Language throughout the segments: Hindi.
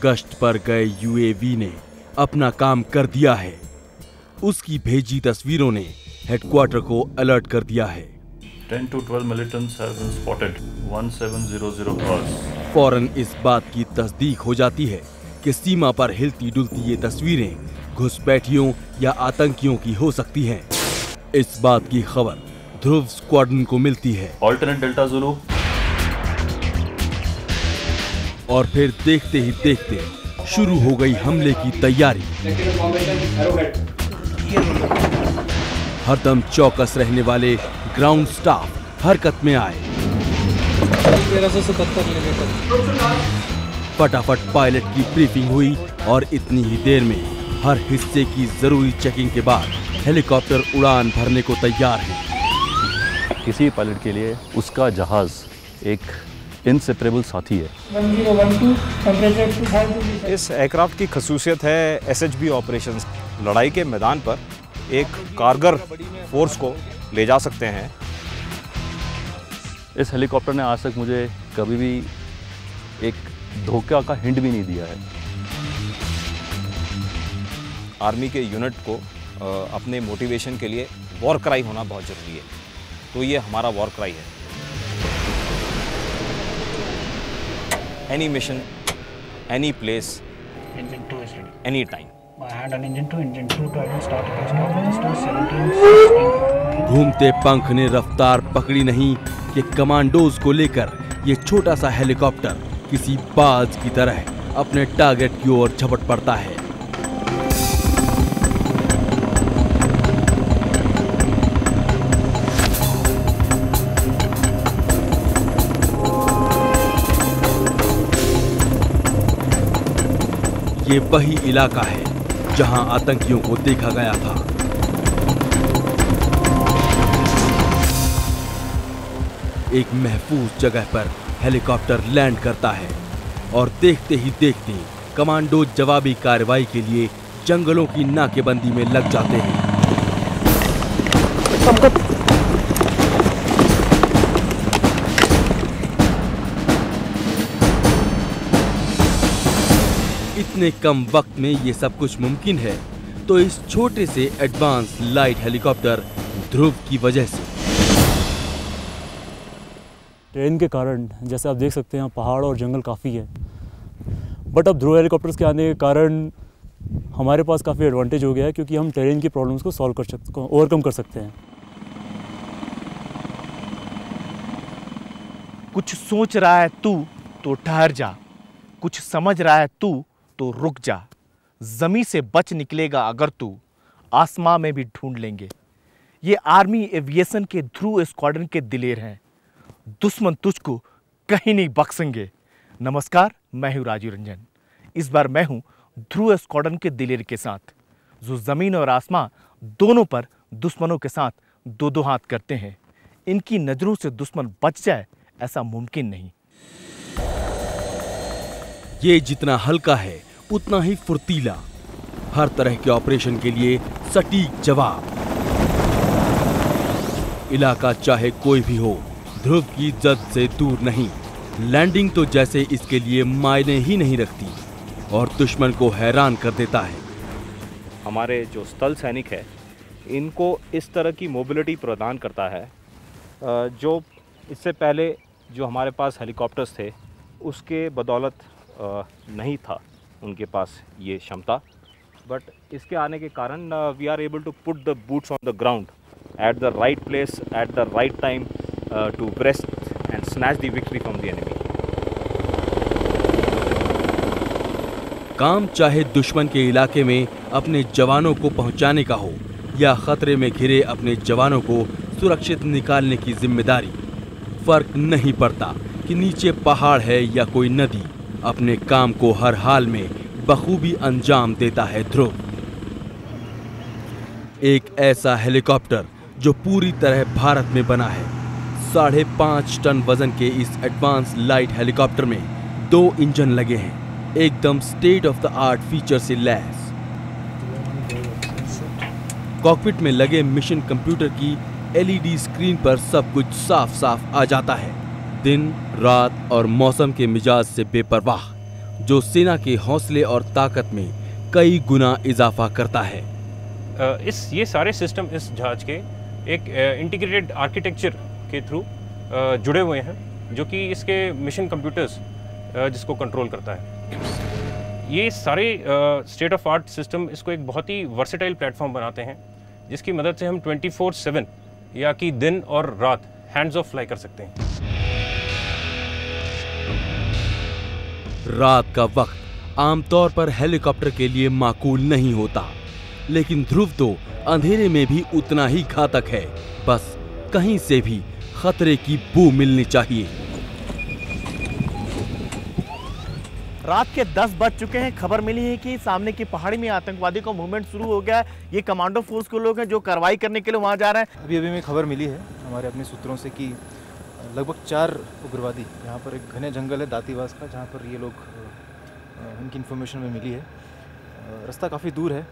गश्त पर गए यूएवी ने अपना काम कर दिया है। उसकी भेजी तस्वीरों ने हेडक्वार्टर को अलर्ट कर दिया है। 10 to 12 militants have been spotted. 1700 hours. फौरन इस बात की तस्दीक हो जाती है कि सीमा पर हिलती डुलती ये तस्वीरें घुसपैठियों या आतंकियों की हो सकती हैं। इस बात की खबर ध्रुव स्क्वाड्रन को मिलती है। Alternate Delta Zulu. और फिर देखते ही देखते शुरू हो गई हमले की तैयारी। हरदम चौकस रहने वाले ग्राउंड स्टाफ हरकत में आए। 1377 मिलीमीटर। फटाफट पायलट की ब्रीफिंग हुई और इतनी ही देर में हर हिस्से की जरूरी चेकिंग के बाद हेलीकॉप्टर उड़ान भरने को तैयार है। किसी पायलट के लिए उसका जहाज एक इनसेपरेबल साथी है। 1012 इस एयरक्राफ्ट की खसूसियत है SHB ऑपरेशंस। लड़ाई के मैदान पर एक कारगर फोर्स को ले जा सकते हैं। इस हेलीकॉप्टर ने आज तक मुझे कभी भी एक धोखा का हिंट भी नहीं दिया है। आर्मी के यूनिट को अपने मोटिवेशन के लिए वॉर क्राई होना बहुत ज़रूरी है, तो ये हमारा वॉर क्राई है। Any mission, any place, any time. घूमते पंख ने रफ्तार पकड़ी नहीं कि कमांडोज को लेकर ये छोटा सा हेलीकॉप्टर किसी बाज की तरह अपने टारगेट की ओर झपट पड़ता है। ये वही इलाका है जहां आतंकियों को देखा गया था। एक महफूज जगह पर हेलीकॉप्टर लैंड करता है और देखते ही देखते कमांडो जवाबी कार्रवाई के लिए जंगलों की नाकेबंदी में लग जाते हैं। इतने कम वक्त में ये सब कुछ मुमकिन है तो इस छोटे से एडवांस लाइट हेलीकॉप्टर ध्रुव की वजह से। ट्रेन के कारण जैसे आप देख सकते हैं पहाड़ और जंगल काफ़ी है, बट अब ध्रुव हेलीकॉप्टर्स के आने के कारण हमारे पास काफ़ी एडवांटेज हो गया है क्योंकि हम टेरेन की प्रॉब्लम्स को सॉल्व कर सकते, ओवरकम कर सकते हैं। कुछ सोच रहा है तू तो ठहर जा, कुछ समझ रहा है तू तो रुक जा। जमी से बच निकलेगा अगर तू, आसमां में भी ढूंढ लेंगे। ये आर्मी एविएशन के ध्रुव स्क्वाड्रन के दिलेर हैं। दुश्मन तुझको कहीं नहीं बख्शेंगे। नमस्कार, मैं हूं राजीव रंजन। इस बार मैं हूं ध्रुव स्क्वाड्रन के दिलेर के साथ, जो जमीन और आसमां दोनों पर दुश्मनों के साथ दो दो हाथ करते हैं। इनकी नजरों से दुश्मन बच जाए ऐसा मुमकिन नहीं। ये जितना हल्का है उतना ही फुर्तीला, हर तरह के ऑपरेशन के लिए सटीक जवाब। इलाका चाहे कोई भी हो, ध्रुव की जद से दूर नहीं। लैंडिंग तो जैसे इसके लिए मायने ही नहीं रखती और दुश्मन को हैरान कर देता है। हमारे जो स्थल सैनिक है इनको इस तरह की मोबिलिटी प्रदान करता है जो इससे पहले जो हमारे पास हेलीकॉप्टर्स थे उसके बदौलत नहीं था उनके पास ये क्षमता। बट इसके आने के कारण we are able to put the boots on the ground at the right place at the right time to wrest and snatch the victory from the enemy. काम चाहे दुश्मन के इलाके में अपने जवानों को पहुंचाने का हो या खतरे में घिरे अपने जवानों को सुरक्षित निकालने की जिम्मेदारी, फर्क नहीं पड़ता कि नीचे पहाड़ है या कोई नदी, अपने काम को हर हाल में बखूबी अंजाम देता है ध्रुव। एक ऐसा हेलीकॉप्टर जो पूरी तरह भारत में बना है। 5.5 टन वजन के इस एडवांस लाइट हेलीकॉप्टर में 2 इंजन लगे हैं, एकदम state of the art feature से लैस। कॉकपिट में लगे मिशन कंप्यूटर की LED स्क्रीन पर सब कुछ साफ साफ आ जाता है। दिन, रात और मौसम के मिजाज से बेपरवाह जो सेना के हौसले और ताकत में कई गुना इजाफा करता है। ये सारे सिस्टम इस जहाज के एक इंटीग्रेटेड आर्किटेक्चर के थ्रू जुड़े हुए हैं, जो कि इसके मिशन कंप्यूटर्स जिसको कंट्रोल करता है। ये सारे स्टेट ऑफ आर्ट सिस्टम इसको एक बहुत ही वर्सेटाइल प्लेटफॉर्म बनाते हैं, जिसकी मदद से हम 24/7 या कि दिन और रात हैंड्स ऑफ फ्लाई कर सकते हैं। रात का वक्त आमतौर पर हेलीकॉप्टर के लिए माकूल नहीं होता, लेकिन ध्रुव तो अंधेरे में भी उतना ही घातक है। बस कहीं से भी खतरे की बू मिलनी चाहिए। रात के 10 बज चुके हैं। खबर मिली है कि सामने की पहाड़ी में आतंकवादी का मूवमेंट शुरू हो गया है। ये कमांडो फोर्स के लोग हैं जो कार्रवाई करने के लिए वहां जा रहे हैं। अभी में खबर मिली है हमारे अपने सूत्रों से कि लगभग 4 उग्रवादी, यहाँ पर एक घने जंगल है दातीवास का, जहाँ पर ये लोग इनकी इन्फॉर्मेशन में मिली है। रास्ता काफ़ी दूर है,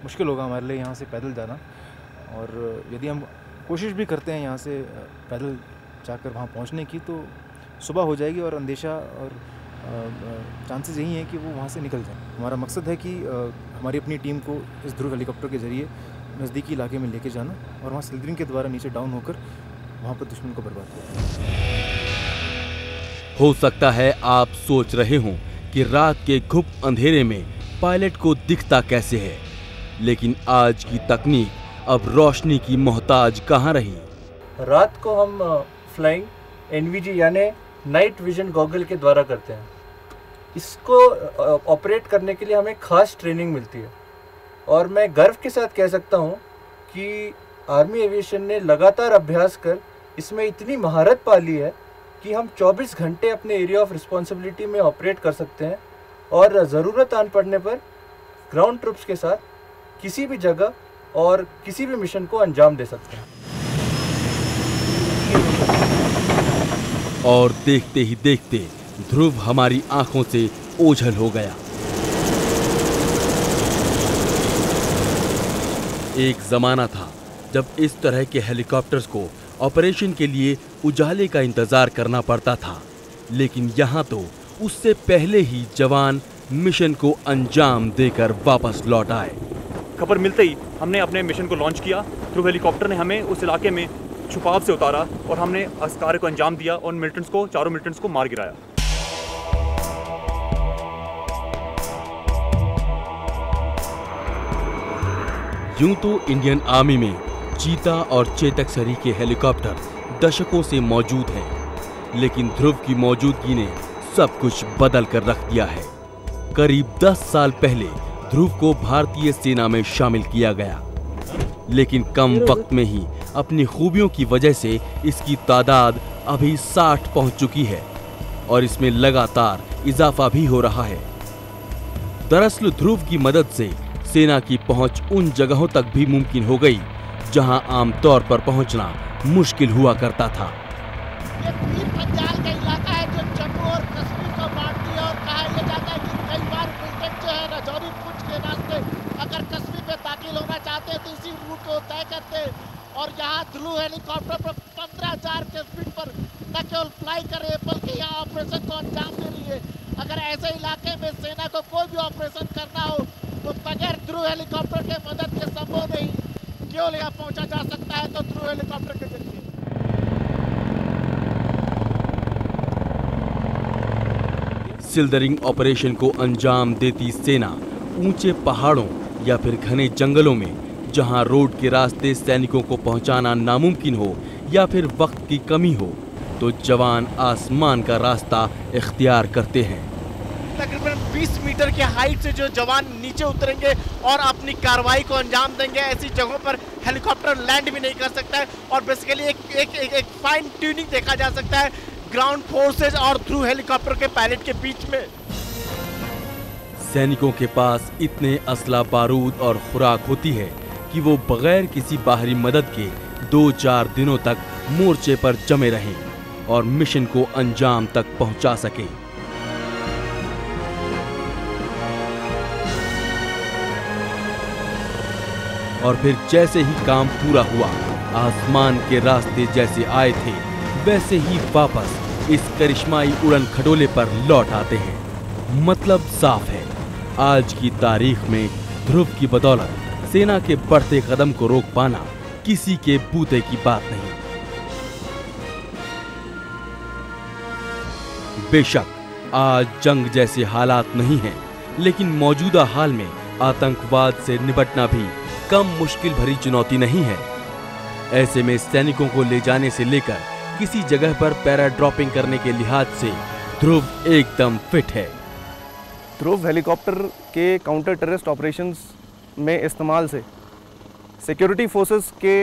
मुश्किल होगा हमारे लिए यहाँ से पैदल जाना, और यदि हम कोशिश भी करते हैं यहाँ से पैदल जाकर वहाँ पहुँचने की, तो सुबह हो जाएगी और अंदेशा और चांसेस यही हैं कि वो वहाँ से निकल जाए। हमारा मकसद है कि हमारी अपनी टीम को इस ध्रुव हेलीकॉप्टर के ज़रिए नज़दीकी इलाके में लेके जाना और वहाँ स्लिदरिंग के द्वारा नीचे डाउन होकर वहाँ पर दुश्मन को बर्बाद किया। हो सकता है आप सोच रहे हों कि रात के घुप अंधेरे में पायलट को दिखता कैसे है, लेकिन आज की तकनीक अब रोशनी की मोहताज कहाँ रही। रात को हम फ्लाइंग NVG यानी नाइट विजन गॉगल के द्वारा करते हैं। इसको ऑपरेट करने के लिए हमें खास ट्रेनिंग मिलती है, और मैं गर्व के साथ कह सकता हूँ कि आर्मी एविएशन ने लगातार अभ्यास कर इसमें इतनी महारत पा ली है कि हम 24 घंटे अपने एरिया ऑफ रिस्पॉन्सिबिलिटी में ऑपरेट कर सकते हैं, और ज़रूरत आन पड़ने पर ग्राउंड ट्रूप्स के साथ किसी भी जगह और किसी भी मिशन को अंजाम दे सकते हैं। और देखते ही देखते ध्रुव हमारी आंखों से ओझल हो गया। एक जमाना था जब इस तरह के हेलीकॉप्टर्स को ऑपरेशन के लिए उजाले का इंतजार करना पड़ता था, लेकिन यहाँ तो उससे पहले ही जवान मिशन को अंजाम देकर वापस लौट आए। खबर मिलते ही हमने अपने मिशन को लॉन्च किया। ध्रुव हेलीकॉप्टर ने हमें उस इलाके में छुपाव से उतारा और हमने इस कार्य को अंजाम दिया और मिलिटेंट्स को, चारों मिलिटेंट्स को मार गिराया। यूं तो इंडियन आर्मी में चीता और चेतक सरी के हेलीकॉप्टर दशकों से मौजूद हैं, लेकिन ध्रुव की मौजूदगी ने सब कुछ बदल कर रख दिया है। करीब 10 साल पहले ध्रुव को भारतीय सेना में शामिल किया गया, लेकिन कम वक्त में ही अपनी खूबियों की वजह से इसकी तादाद अभी 60 पहुंच चुकी है और इसमें लगातार इजाफा भी हो रहा है। दरअसल ध्रुव की मदद से सेना की पहुंच उन जगहों तक भी मुमकिन हो गई जहां आमतौर पर पहुंचना मुश्किल हुआ करता था। ये पीर पंजाल का इलाका है जो जम्मू और कश्मीर को बांटती है, और कहा यह जाता है कि कई बार प्रेसिडेंट जो है राजौरी पुंछ के रास्ते अगर कश्मीर में दाखिल होना चाहते हैं तो इसी रूट को तय करते हैं, और यहाँ ध्रुव हेलीकॉप्टर पर 15,000 के स्पीड पर न केवल फ्लाई कर रही है बल्कि यहाँ ऑपरेशन को अंजाम दे रही है। अगर ऐसे इलाके में सेना को कोई भी ऑपरेशन करना हो तो बगैर ध्रुव हेलीकॉप्टर के मदद के संभव नहीं, केवल यहाँ पहुंचा जा सकता है तो ध्रुव हेलीकॉप्टर के जरिए। सिल्दरिंग ऑपरेशन को अंजाम देती सेना ऊंचे पहाड़ों या फिर घने जंगलों में, जहां रोड के रास्ते सैनिकों को पहुंचाना नामुमकिन हो या फिर वक्त की कमी हो, तो जवान आसमान का रास्ता इख्तियार करते हैं। तकरीबन 20 मीटर की हाइट से जो जवान नीचे उतरेंगे और अपनी कार्रवाई को अंजाम देंगे। ऐसी जगहों पर हेलीकॉप्टर लैंड भी नहीं कर सकता है, और बेसिकली एक फाइन ट्यूनिंग देखा जा सकता है ग्राउंड फोर्सेज और ध्रुव हेलीकॉप्टर के पायलट के बीच में। सैनिकों के पास इतने असला बारूद और खुराक होती है कि वो बगैर किसी बाहरी मदद के 2-4 दिनों तक मोर्चे पर जमे रहें और मिशन को अंजाम तक पहुंचा सकें। और फिर जैसे ही काम पूरा हुआ, आसमान के रास्ते जैसे आए थे वैसे ही वापस इस करिश्माई उड़न खटोले पर लौट आते हैं। मतलब साफ है, आज की तारीख में ध्रुव की बदौलत सेना के बढ़ते कदम को रोक पाना किसी के बूते की बात नहीं। बेशक आज जंग जैसे हालात नहीं हैं, लेकिन मौजूदा हाल में आतंकवाद से निपटना भी कम मुश्किल भरी चुनौती नहीं है। ऐसे में सैनिकों को ले जाने से लेकर किसी जगह पर पैरा ड्रॉपिंग करने के लिहाज से ध्रुव एकदम फिट है। ध्रुव हेलीकॉप्टर के काउंटर टेररिस्ट ऑपरेशंस में इस्तेमाल से सिक्योरिटी फोर्सेस के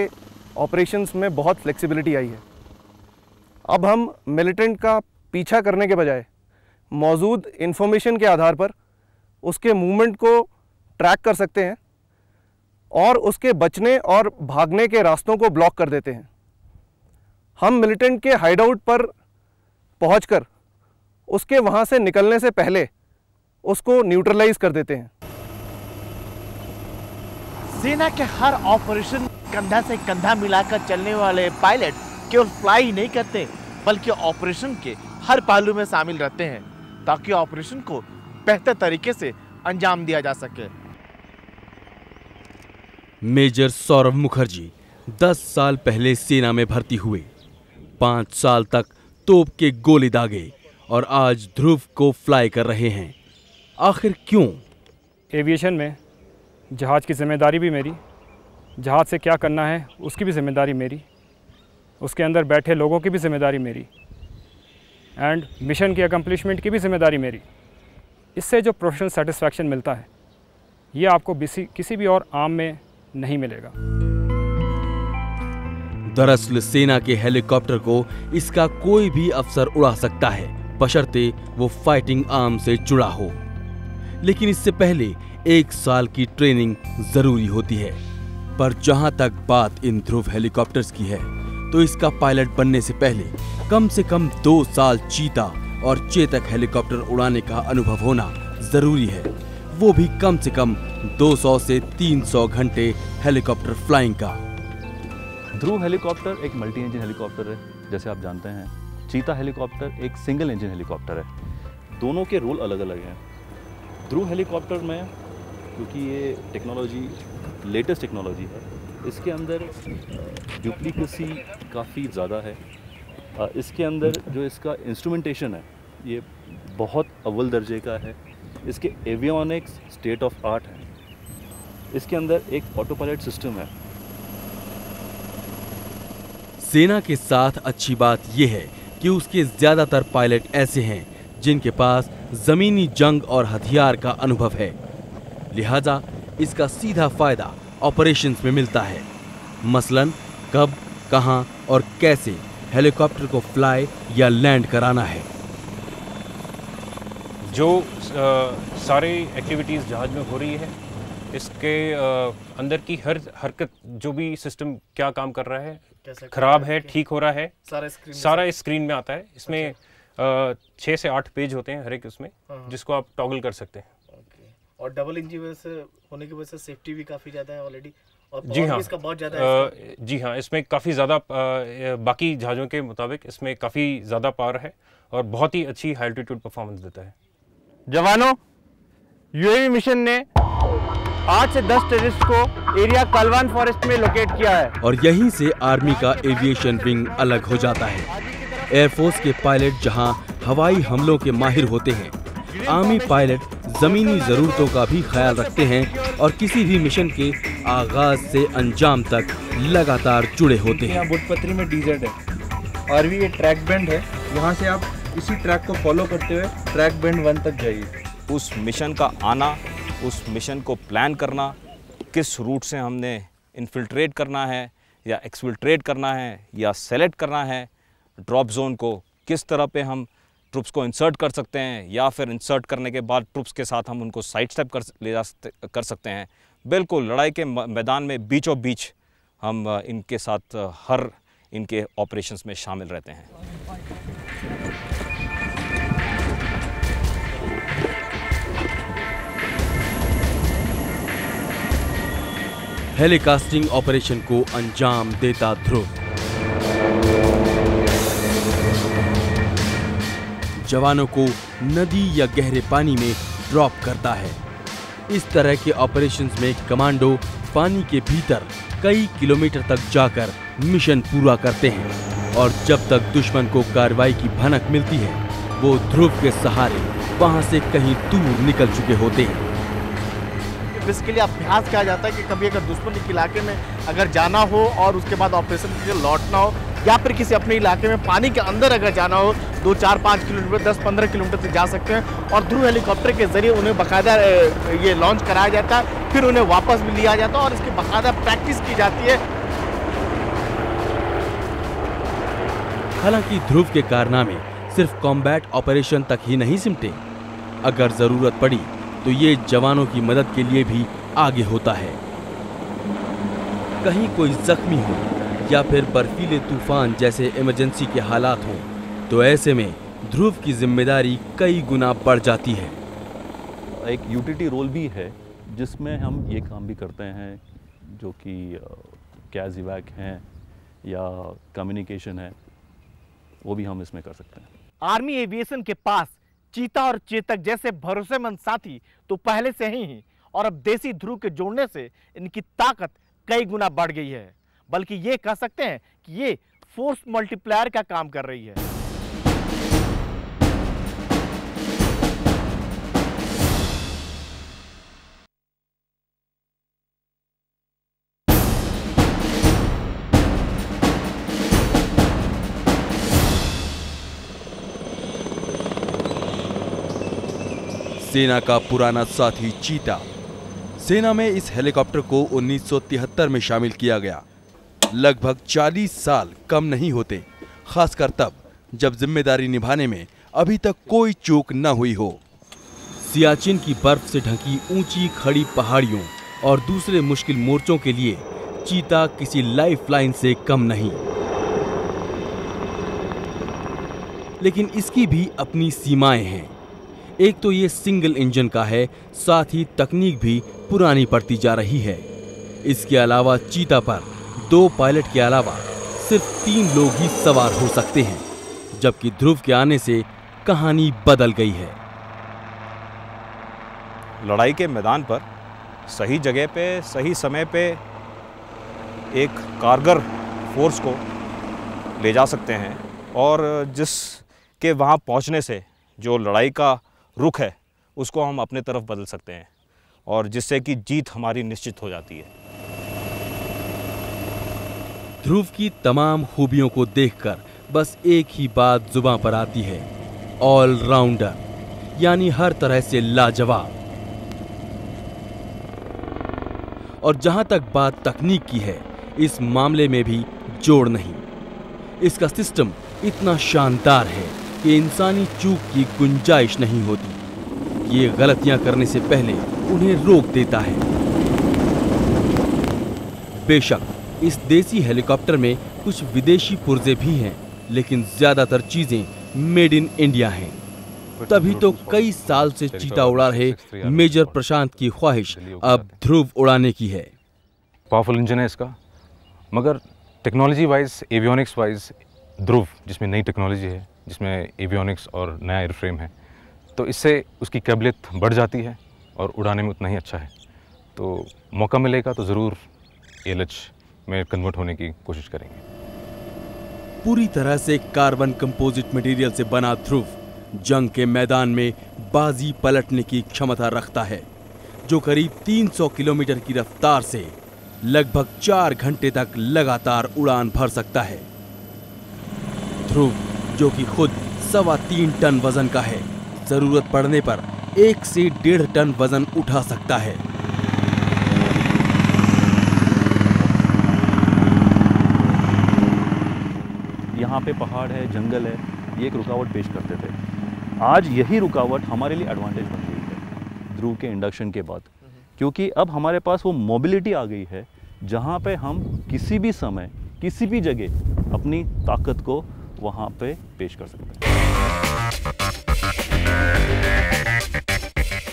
ऑपरेशंस में बहुत फ्लेक्सिबिलिटी आई है। अब हम मिलिटेंट का पीछा करने के बजाय मौजूद इंफॉर्मेशन के आधार पर उसके मूवमेंट को ट्रैक कर सकते हैं और उसके बचने और भागने के रास्तों को ब्लॉक कर देते हैं। हम मिलिटेंट के हाइडआउट पर पहुंचकर उसके वहां से निकलने से पहले उसको न्यूट्रलाइज कर देते हैं। सेना के हर ऑपरेशन कंधा से कंधा मिलाकर चलने वाले पायलट केवल फ्लाई ही नहीं करते, बल्कि ऑपरेशन के हर पहलू में शामिल रहते हैं ताकि ऑपरेशन को बेहतर तरीके से अंजाम दिया जा सके। मेजर सौरभ मुखर्जी 10 साल पहले सेना में भर्ती हुए, 5 साल तक तोप के गोले दागे और आज ध्रुव को फ्लाई कर रहे हैं। आखिर क्यों? एविएशन में जहाज़ की जिम्मेदारी भी मेरी, जहाज़ से क्या करना है उसकी भी जिम्मेदारी मेरी, उसके अंदर बैठे लोगों की भी जिम्मेदारी मेरी, एंड मिशन की अकम्प्लिशमेंट की भी जिम्मेदारी मेरी। इससे जो प्रोफेशनल सेटिस्फैक्शन मिलता है ये आपको किसी भी और आर्म में नहीं मिलेगा। दरअसल सेना के हेलीकॉप्टर को इसका कोई भी अफसर उड़ा सकता है, बशर्ते वो फाइटिंग आर्म से जुड़ा हो। लेकिन इससे पहले 1 साल की ट्रेनिंग जरूरी होती है। पर जहां तक बात इन ध्रुव हेलीकॉप्टर्स की है, तो इसका पायलट बनने से कम 2 साल चीता और चेतक हेलीकॉप्टर उड़ाने का अनुभव होना जरूरी है, वो भी कम से कम 200 से 300 घंटे हेलीकॉप्टर फ्लाइंग का। ध्रुव हेलीकॉप्टर एक मल्टी इंजन हेलीकॉप्टर है, जैसे आप जानते हैं। चीता हेलीकॉप्टर एक सिंगल इंजन हेलीकॉप्टर है। दोनों के रोल अलग अलग हैं। ध्रुव हेलीकॉप्टर में क्योंकि ये टेक्नोलॉजी लेटेस्ट टेक्नोलॉजी है, इसके अंदर डुप्लीकेसी काफ़ी ज़्यादा है। इसके अंदर जो इसका इंस्ट्रूमेंटेशन है ये बहुत अव्वल दर्जे का है। इसके एवियोनिक्स स्टेट ऑफ आर्ट है। इसके अंदर एक ऑटो पायलट सिस्टम है। सेना के साथ अच्छी बात यह है कि उसके ज्यादातर पायलट ऐसे हैं जिनके पास जमीनी जंग और हथियार का अनुभव है, लिहाजा इसका सीधा फायदा ऑपरेशंस में मिलता है। मसलन कब, कहां और कैसे हेलीकॉप्टर को फ्लाई या लैंड कराना है। जो सारे एक्टिविटीज़ जहाज में हो रही है, इसके अंदर की हर हरकत, जो भी सिस्टम क्या काम कर रहा है, खराब है, ठीक हो रहा है, सारा इस स्क्रीन में आता है। इसमें 6 से 8 पेज होते हैं हर एक उसमें, जिसको आप टॉगल कर सकते हैं। और डबल इंजन से होने की वजह से सेफ्टी भी काफ़ी ज़्यादा है ऑलरेडी। और जी हाँ, इसका बहुत ज़्यादा है। जी हाँ, इसमें काफ़ी ज़्यादा बाकी जहाज़ों के मुताबिक इसमें काफ़ी ज़्यादा पावर है और बहुत ही अच्छी हाई एल्टीट्यूड परफॉर्मेंस देता है। जवानों, यूएवी मिशन ने 8 से 10 टेररिस्ट को एरिया कालवान फॉरेस्ट में लोकेट किया है। और यहीं से आर्मी का एविएशन विंग अलग हो जाता है। एयरफोर्स के पायलट जहां हवाई हमलों के माहिर होते हैं, आर्मी पायलट जमीनी जरूरतों का भी ख्याल रखते हैं और किसी भी मिशन के आगाज से अंजाम तक लगातार जुड़े होते हैं। यहाँ बुटपत्री में डीजेड है और भी ये ट्रैक बैंड है, यहाँ से आप इसी ट्रैक को फॉलो करते हुए ट्रैक बैंड 1 तक जाइए। उस मिशन का आना, उस मिशन को प्लान करना, किस रूट से हमने इन्फिल्ट्रेट करना है या एक्सफिल्ट्रेट करना है या सेलेक्ट करना है, ड्रॉप जोन को किस तरह पे हम ट्रुप्स को इंसर्ट कर सकते हैं या फिर इंसर्ट करने के बाद ट्रुप्स के साथ हम उनको साइड स्टेप कर सकते हैं। बिल्कुल लड़ाई के मैदान में बीचों बीच हम इनके साथ हर इनके ऑपरेशंस में शामिल रहते हैं। हेलीकास्टिंग ऑपरेशन को अंजाम देता ध्रुव। जवानों को नदी या गहरे पानी में ड्रॉप करता है। इस तरह के ऑपरेशंस में कमांडो पानी के भीतर कई किलोमीटर तक जाकर मिशन पूरा करते हैं और जब तक दुश्मन को कार्रवाई की भनक मिलती है वो ध्रुव के सहारे वहां से कहीं दूर निकल चुके होते हैं। इसके लिए अभ्यास किया जाता है कि कभी अगर दुश्मन के इलाके में अगर जाना हो और उसके बाद ऑपरेशन के लिए लौटना हो, या फिर किसी अपने इलाके में पानी के अंदर अगर जाना हो 2, 4, 5 किलोमीटर 10-15 किलोमीटर तक जा सकते हैं और ध्रुव हेलीकॉप्टर के जरिए उन्हें बाकायदा ये लॉन्च कराया जाता है, फिर उन्हें वापस भी लिया जाता है और इसकी बाकायदा प्रैक्टिस की जाती है। हालांकि ध्रुव के कारनामे सिर्फ कॉम्बैट ऑपरेशन तक ही नहीं सिमटे। अगर जरूरत पड़ी तो ये जवानों की मदद के लिए भी आगे होता है। कहीं कोई जख्मी हो या फिर बर्फीले तूफान जैसे इमरजेंसी के हालात हों तो ऐसे में ध्रुव की जिम्मेदारी कई गुना बढ़ जाती है। एक यूटिलिटी रोल भी है जिसमें हम ये काम भी करते हैं जो कि कैज इवैक हैं या कम्युनिकेशन है, वो भी हम इसमें कर सकते हैं। आर्मी एविएशन के पास चीता और चेतक जैसे भरोसेमंद साथी तो पहले से ही और अब देसी ध्रुव के जोड़ने से इनकी ताकत कई गुना बढ़ गई है, बल्कि ये कह सकते हैं कि ये फोर्स मल्टीप्लायर का काम कर रही है। सेना का पुराना साथी चीता। सेना में इस हेलीकॉप्टर को 1973 में शामिल किया गया। लगभग 40 साल कम नहीं होते, खासकर तब जब जिम्मेदारी निभाने में अभी तक कोई चूक न हुई हो। सियाचिन की बर्फ से ढकी ऊंची खड़ी पहाड़ियों और दूसरे मुश्किल मोर्चों के लिए चीता किसी लाइफलाइन से कम नहीं। लेकिन इसकी भी अपनी सीमाएं हैं। एक तो ये सिंगल इंजन का है, साथ ही तकनीक भी पुरानी पड़ती जा रही है। इसके अलावा चीता पर 2 पायलट के अलावा सिर्फ 3 लोग ही सवार हो सकते हैं, जबकि ध्रुव के आने से कहानी बदल गई है। लड़ाई के मैदान पर सही जगह पे सही समय पे एक कारगर फोर्स को ले जा सकते हैं और जिसके वहाँ पहुँचने से जो लड़ाई का रुख है उसको हम अपने तरफ बदल सकते हैं और जिससे कि जीत हमारी निश्चित हो जाती है। ध्रुव की तमाम खूबियों को देखकर बस एक ही बात जुबां पर आती है, ऑलराउंडर, यानी हर तरह से लाजवाब। और जहां तक बात तकनीक की है, इस मामले में भी जोड़ नहीं। इसका सिस्टम इतना शानदार है कि इंसानी चूक की गुंजाइश नहीं होती। ये गलतियां करने से पहले उन्हें रोक देता है। बेशक इस देसी हेलीकॉप्टर में कुछ विदेशी पुर्जे भी हैं, लेकिन ज्यादातर चीजें मेड इन इंडिया हैं। तभी तो कई साल से चीता उड़ा रहे मेजर प्रशांत की ख्वाहिश अब ध्रुव उड़ाने की है। पावरफुल इंजन है इसका, मगर टेक्नोलॉजी वाइज, एवियोनिक्स वाइज ध्रुव जिसमें नई टेक्नोलॉजी है, जिसमें एवियोनिक्स और नया एयरफ्रेम है, तो इससे उसकी कैबिलियत बढ़ जाती है और उड़ाने में उतना ही अच्छा है। तो मौका मिलेगा तो ज़रूर एलएच में कन्वर्ट होने की कोशिश करेंगे। पूरी तरह से कार्बन कंपोजिट मटेरियल से बना ध्रुव जंग के मैदान में बाजी पलटने की क्षमता रखता है, जो करीब 300 किलोमीटर की रफ्तार से लगभग 4 घंटे तक लगातार उड़ान भर सकता है। ध्रुव, जो कि खुद 3.25 टन वजन का है, जरूरत पड़ने पर 1 से 1.5 टन वजन उठा सकता है। यहाँ पे पहाड़ है, जंगल है, ये एक रुकावट पेश करते थे। आज यही रुकावट हमारे लिए एडवांटेज बन गई है ध्रुव के इंडक्शन के बाद, क्योंकि अब हमारे पास वो मोबिलिटी आ गई है जहाँ पे हम किसी भी समय किसी भी जगह अपनी ताकत को वहाँ पे पेश कर सकते हैं।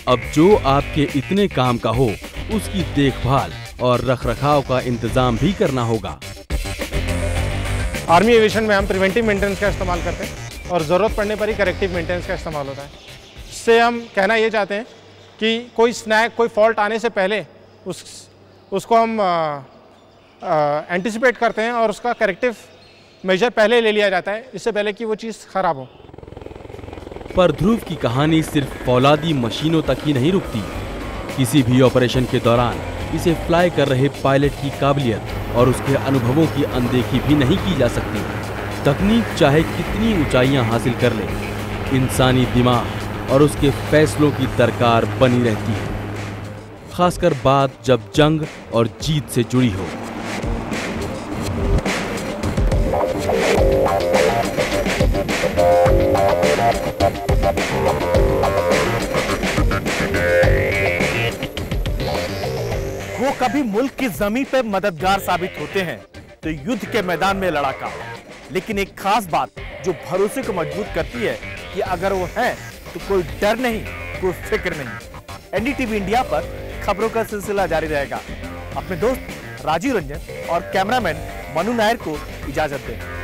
अब जो आपके इतने काम का हो, उसकी देखभाल और रखरखाव का इंतजाम भी करना होगा। आर्मी एविएशन में हम प्रिवेंटिव मेंटेनेंस का इस्तेमाल करते हैं। और ज़रूरत पड़ने पर ही करेक्टिव मेंटेनेंस का इस्तेमाल होता है। इससे हम कहना ये चाहते हैं कि कोई स्नैग, कोई फॉल्ट आने से पहले उसको हम एंटिसिपेट करते हैं और उसका करेक्टिव मेजर पहले ले लिया जाता है, इससे पहले कि वो चीज़ ख़राब हो। पर ध्रुव की कहानी सिर्फ फौलादी मशीनों तक ही नहीं रुकती। किसी भी ऑपरेशन के दौरान इसे फ्लाई कर रहे पायलट की काबिलियत और उसके अनुभवों की अनदेखी भी नहीं की जा सकती। तकनीक चाहे कितनी ऊंचाइयां हासिल कर ले, इंसानी दिमाग और उसके फैसलों की दरकार बनी रहती है, खासकर बात जब जंग और जीत से जुड़ी हो। वो कभी मुल्क की जमीन पे मददगार साबित होते हैं तो युद्ध के मैदान में लड़ाका, लेकिन एक खास बात जो भरोसे को मजबूत करती है कि अगर वो है तो कोई डर नहीं, कोई फिक्र नहीं। एनडीटीवी इंडिया पर खबरों का सिलसिला जारी रहेगा। अपने दोस्त राजीव रंजन और कैमरामैन मनु नायर को इजाजत दें।